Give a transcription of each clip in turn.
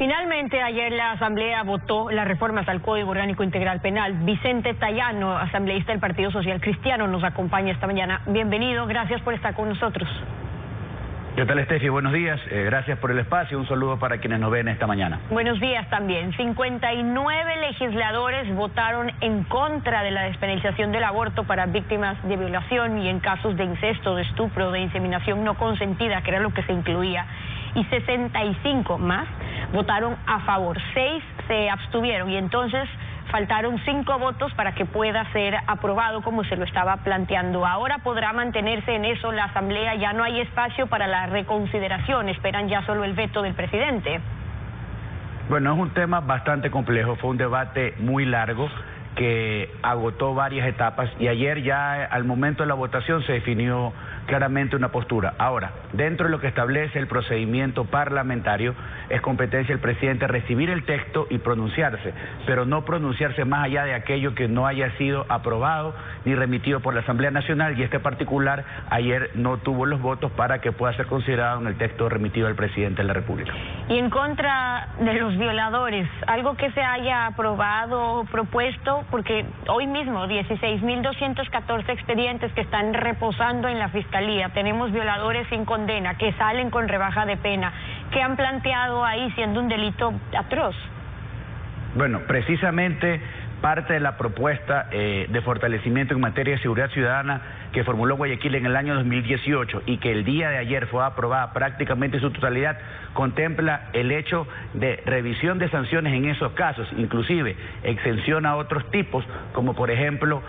Finalmente, ayer la Asamblea votó las reformas al Código Orgánico Integral Penal. Vicente Tayano, asambleísta del Partido Social Cristiano, nos acompaña esta mañana. Bienvenido, gracias por estar con nosotros. ¿Qué tal, Estefi? Buenos días, gracias por el espacio, un saludo para quienes nos ven esta mañana. Buenos días también. 59 legisladores votaron en contra de la despenalización del aborto para víctimas de violación y en casos de incesto, de estupro, de inseminación no consentida, que era lo que se incluía, y 65 más votaron a favor, 6 se abstuvieron y entonces faltaron 5 votos para que pueda ser aprobado como se lo estaba planteando. Ahora podrá mantenerse en eso la Asamblea, ya no hay espacio para la reconsideración, esperan ya solo el veto del presidente. Bueno, es un tema bastante complejo, fue un debate muy largo que agotó varias etapas y ayer ya al momento de la votación se definió claramente una postura. Ahora, dentro de lo que establece el procedimiento parlamentario, es competencia del presidente recibir el texto y pronunciarse, pero no pronunciarse más allá de aquello que no haya sido aprobado ni remitido por la Asamblea Nacional, y este particular ayer no tuvo los votos para que pueda ser considerado en el texto remitido al presidente de la República. Y en contra de los violadores, algo que se haya aprobado o propuesto, porque hoy mismo 16.214 expedientes que están reposando en la Fiscalía, tenemos violadores sin condena, que salen con rebaja de pena, que han planteado ahí siendo un delito atroz. Bueno, precisamente parte de la propuesta de fortalecimiento en materia de seguridad ciudadana que formuló Guayaquil en el año 2018 y que el día de ayer fue aprobada prácticamente en su totalidad, contempla el hecho de revisión de sanciones en esos casos, inclusive exención a otros tipos, como por ejemplo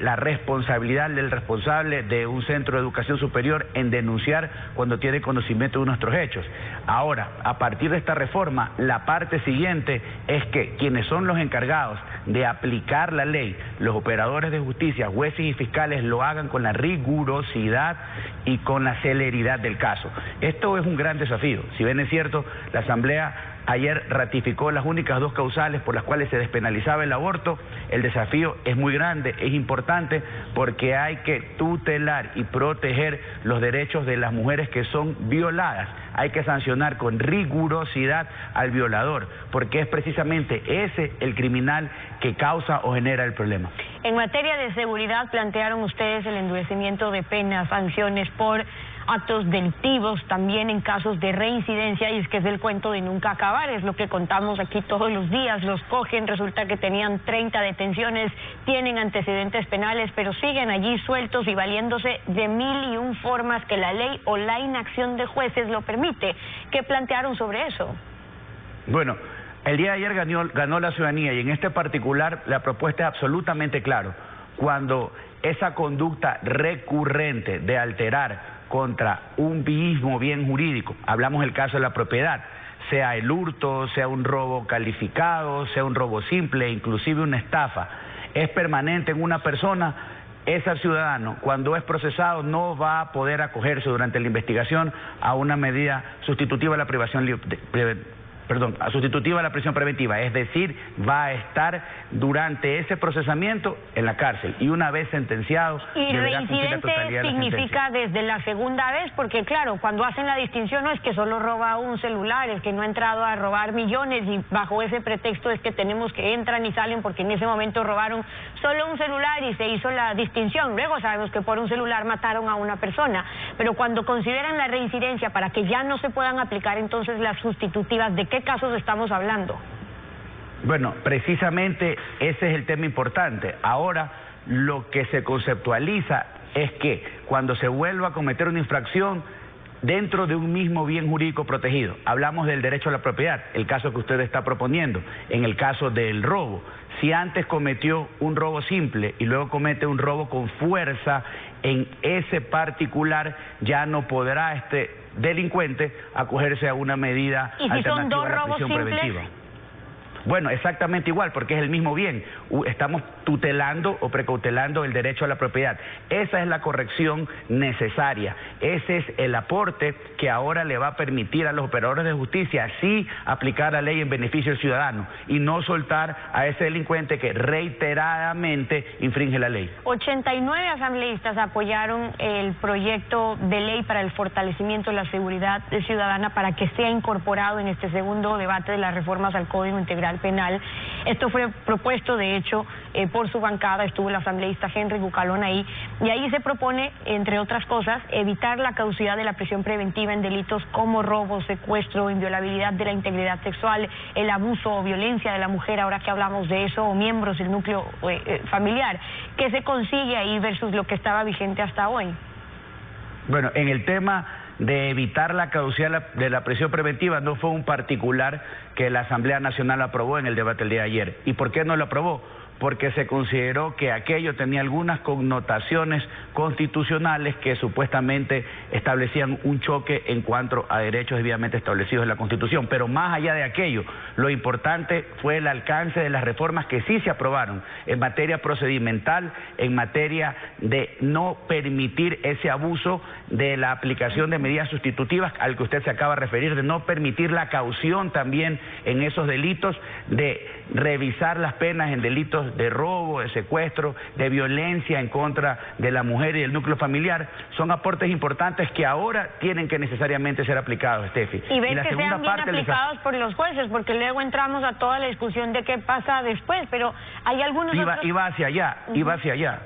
la responsabilidad del responsable de un centro de educación superior en denunciar cuando tiene conocimiento de nuestros hechos. Ahora, a partir de esta reforma, la parte siguiente es que quienes son los encargados de aplicar la ley, los operadores de justicia, jueces y fiscales, lo hagan con la rigurosidad y con la celeridad del caso. Esto es un gran desafío. Si bien es cierto, la Asamblea ayer ratificó las únicas 2 causales por las cuales se despenalizaba el aborto, el desafío es muy grande, es importante porque hay que tutelar y proteger los derechos de las mujeres que son violadas. Hay que sancionar con rigurosidad al violador, porque es precisamente ese el criminal que causa o genera el problema. En materia de seguridad, plantearon ustedes el endurecimiento de penas, sanciones por actos delictivos, también en casos de reincidencia, y es que es el cuento de nunca acabar, es lo que contamos aquí todos los días, los cogen, resulta que tenían 30 detenciones, tienen antecedentes penales, pero siguen allí sueltos y valiéndose de 1001 formas que la ley o la inacción de jueces lo permite. ¿Qué plantearon sobre eso? Bueno, el día de ayer ganó la ciudadanía y en este particular la propuesta es absolutamente clara. Cuando esa conducta recurrente de alterar contra un mismo bien jurídico, hablamos del caso de la propiedad, sea el hurto, sea un robo calificado, sea un robo simple, inclusive una estafa, es permanente en una persona, ese ciudadano, cuando es procesado, no va a poder acogerse durante la investigación a una medida sustitutiva de la sustitutiva a la prisión preventiva, es decir, va a estar durante ese procesamiento en la cárcel y una vez sentenciado y deberá cumplir la totalidad de la sentencia. Significa desde la segunda vez, porque claro, cuando hacen la distinción no es que solo roba un celular, es que no ha entrado a robar millones y bajo ese pretexto es que tenemos que entran y salen porque en ese momento robaron solo un celular y se hizo la distinción. Luego sabemos que por un celular mataron a una persona, pero cuando consideran la reincidencia para que ya no se puedan aplicar entonces las sustitutivas, ¿de qué casos estamos hablando? Bueno, precisamente ese es el tema importante. Ahora lo que se conceptualiza es que cuando se vuelva a cometer una infracción dentro de un mismo bien jurídico protegido, hablamos del derecho a la propiedad, el caso que usted está proponiendo, en el caso del robo, si antes cometió un robo simple y luego comete un robo con fuerza, en ese particular ya no podrá delincuente acogerse a una medida alternativa a la prisión preventiva. Bueno, exactamente igual, porque es el mismo bien. Estamos tutelando o precautelando el derecho a la propiedad. Esa es la corrección necesaria. Ese es el aporte que ahora le va a permitir a los operadores de justicia así aplicar la ley en beneficio del ciudadano y no soltar a ese delincuente que reiteradamente infringe la ley. 89 asambleístas apoyaron el proyecto de ley para el fortalecimiento de la seguridad ciudadana para que sea incorporado en este segundo debate de las reformas al Código Integral Penal. Esto fue propuesto, de hecho, por su bancada, estuvo el asambleísta Henry Bucalón ahí, y ahí se propone, entre otras cosas, evitar la caducidad de la prisión preventiva en delitos como robo, secuestro, inviolabilidad de la integridad sexual, el abuso o violencia de la mujer, ahora que hablamos de eso, o miembros del núcleo familiar. ¿Qué se consigue ahí versus lo que estaba vigente hasta hoy? Bueno, en el tema de evitar la caducidad de la prisión preventiva no fue un particular que la Asamblea Nacional aprobó en el debate del día de ayer. ¿Y por qué no lo aprobó? Porque se consideró que aquello tenía algunas connotaciones constitucionales que supuestamente establecían un choque en cuanto a derechos debidamente establecidos en la Constitución. Pero más allá de aquello, lo importante fue el alcance de las reformas que sí se aprobaron en materia procedimental, en materia de no permitir ese abuso de la aplicación de medidas sustitutivas al que usted se acaba de referir, de no permitir la caución también en esos delitos, de revisar las penas en delitos de robo, de secuestro, de violencia en contra de la mujer y del núcleo familiar. Son aportes importantes que ahora tienen que necesariamente ser aplicados, Steffi. Y ver que sean bien aplicados por los jueces, porque luego entramos a toda la discusión de qué pasa después, pero hay algunos iba hacia allá.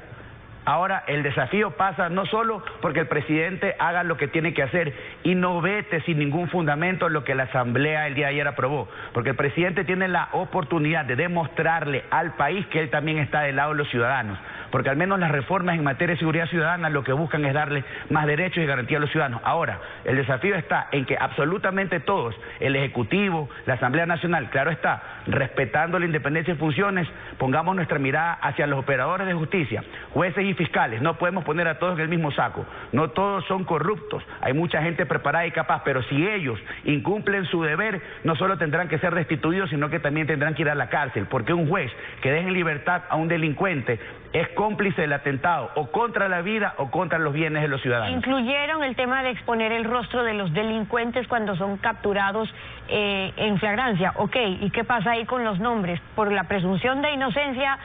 Ahora el desafío pasa no solo porque el presidente haga lo que tiene que hacer y no vete sin ningún fundamento lo que la Asamblea el día de ayer aprobó, porque el presidente tiene la oportunidad de demostrarle al país que él también está del lado de los ciudadanos, porque al menos las reformas en materia de seguridad ciudadana lo que buscan es darle más derechos y garantía a los ciudadanos. Ahora, el desafío está en que absolutamente todos, el Ejecutivo, la Asamblea Nacional, claro está, respetando la independencia de funciones, pongamos nuestra mirada hacia los operadores de justicia, jueces y fiscales. No podemos poner a todos en el mismo saco. No todos son corruptos. Hay mucha gente preparada y capaz, pero si ellos incumplen su deber, no solo tendrán que ser destituidos, sino que también tendrán que ir a la cárcel, porque un juez que deje en libertad a un delincuente es cómplice del atentado o contra la vida o contra los bienes de los ciudadanos. Incluyeron el tema de exponer el rostro de los delincuentes cuando son capturados en flagrancia. Ok, ¿y qué pasa ahí con los nombres? Por la presunción de inocencia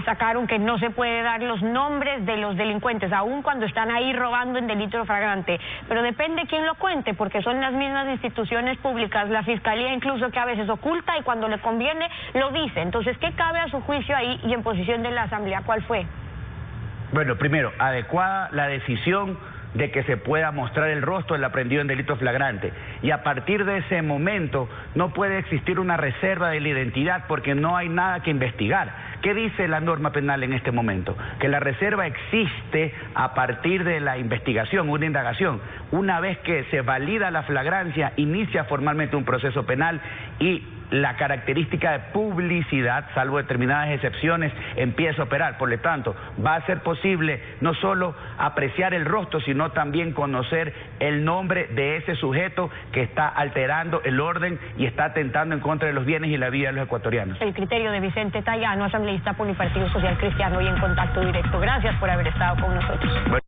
sacaron que no se puede dar los nombres de los delincuentes, aun cuando están ahí robando en delito flagrante. Pero depende quién lo cuente, porque son las mismas instituciones públicas, la Fiscalía incluso, que a veces oculta y cuando le conviene lo dice. Entonces, ¿qué cabe a su juicio ahí y en posición de la Asamblea? ¿Cuál fue? Bueno, primero, adecuada la decisión de que se pueda mostrar el rostro del aprendido en delito flagrante. Y a partir de ese momento no puede existir una reserva de la identidad porque no hay nada que investigar. ¿Qué dice la norma penal en este momento? Que la reserva existe a partir de la investigación, una indagación. Una vez que se valida la flagrancia, inicia formalmente un proceso penal y la característica de publicidad, salvo determinadas excepciones, empieza a operar. Por lo tanto, va a ser posible no solo apreciar el rostro, sino también conocer el nombre de ese sujeto que está alterando el orden y está atentando en contra de los bienes y la vida de los ecuatorianos. El criterio de Vicente Tayano, asambleísta por el Partido Social Cristiano y en contacto directo. Gracias por haber estado con nosotros.